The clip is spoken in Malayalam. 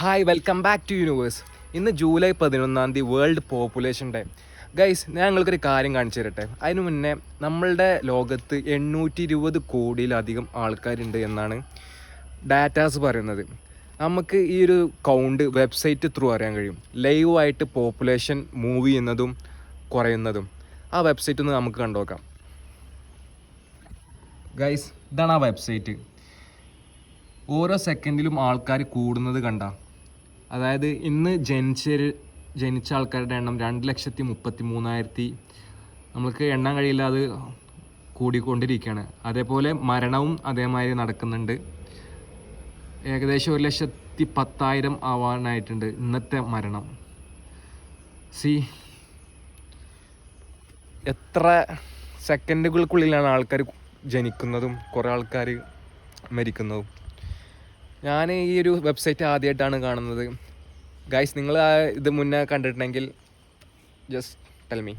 Hi welcome back to universe. ഇന്ന് July 11 world population day. Guys, ഞാൻ നിങ്ങൾക്കൊരു കാര്യം കാണിച്ചു തരട്ടെ. അതിനു മുന്നേ നമ്മളുടെ ലോകത്ത് 820 കോടിയിലധികം ആൾക്കാരുണ്ട് എന്നാണ് ഡാറ്റാസ് പറയുന്നത്. നമുക്ക് ഈ ഒരു കൗണ്ട് വെബ്സൈറ്റ് ത്രൂ അറിയാൻ കഴിയും. ലൈവായിട്ട് പോപ്പുലേഷൻ മൂവ് ചെയ്യുന്നതും കുറയുന്നതും ആ വെബ്സൈറ്റ് ഒന്ന് നമുക്ക് കണ്ടുനോക്കാം. ഗൈസ്, ഇതാണ് ആ വെബ്സൈറ്റ്. ഓരോ സെക്കൻഡിലും ആൾക്കാർ കൂടുന്നത് കണ്ട, അതായത് ഇന്ന് ജനിച്ച ആൾക്കാരുടെ എണ്ണം 2,33,000. നമുക്ക് എണ്ണാൻ കഴിയില്ല, അത് കൂടിക്കൊണ്ടിരിക്കുകയാണ്. അതേപോലെ മരണവും അതേമാതിരി നടക്കുന്നുണ്ട്. ഏകദേശം 1,10,000 ആവാനായിട്ടുണ്ട് ഇന്നത്തെ മരണം. എത്ര സെക്കൻഡുകൾക്കുള്ളിലാണ് ആൾക്കാർ ജനിക്കുന്നതും കുറേ ആൾക്കാർ മരിക്കുന്നതും. ഞാൻ ഈ ഒരു വെബ്സൈറ്റ് ആദ്യമായിട്ടാണ് കാണുന്നത്. ഗൈസ്, നിങ്ങൾ ഇത് മുന്നേ കണ്ടിട്ടുണ്ടെങ്കിൽ ജസ്റ്റ് ടെൽ മീ.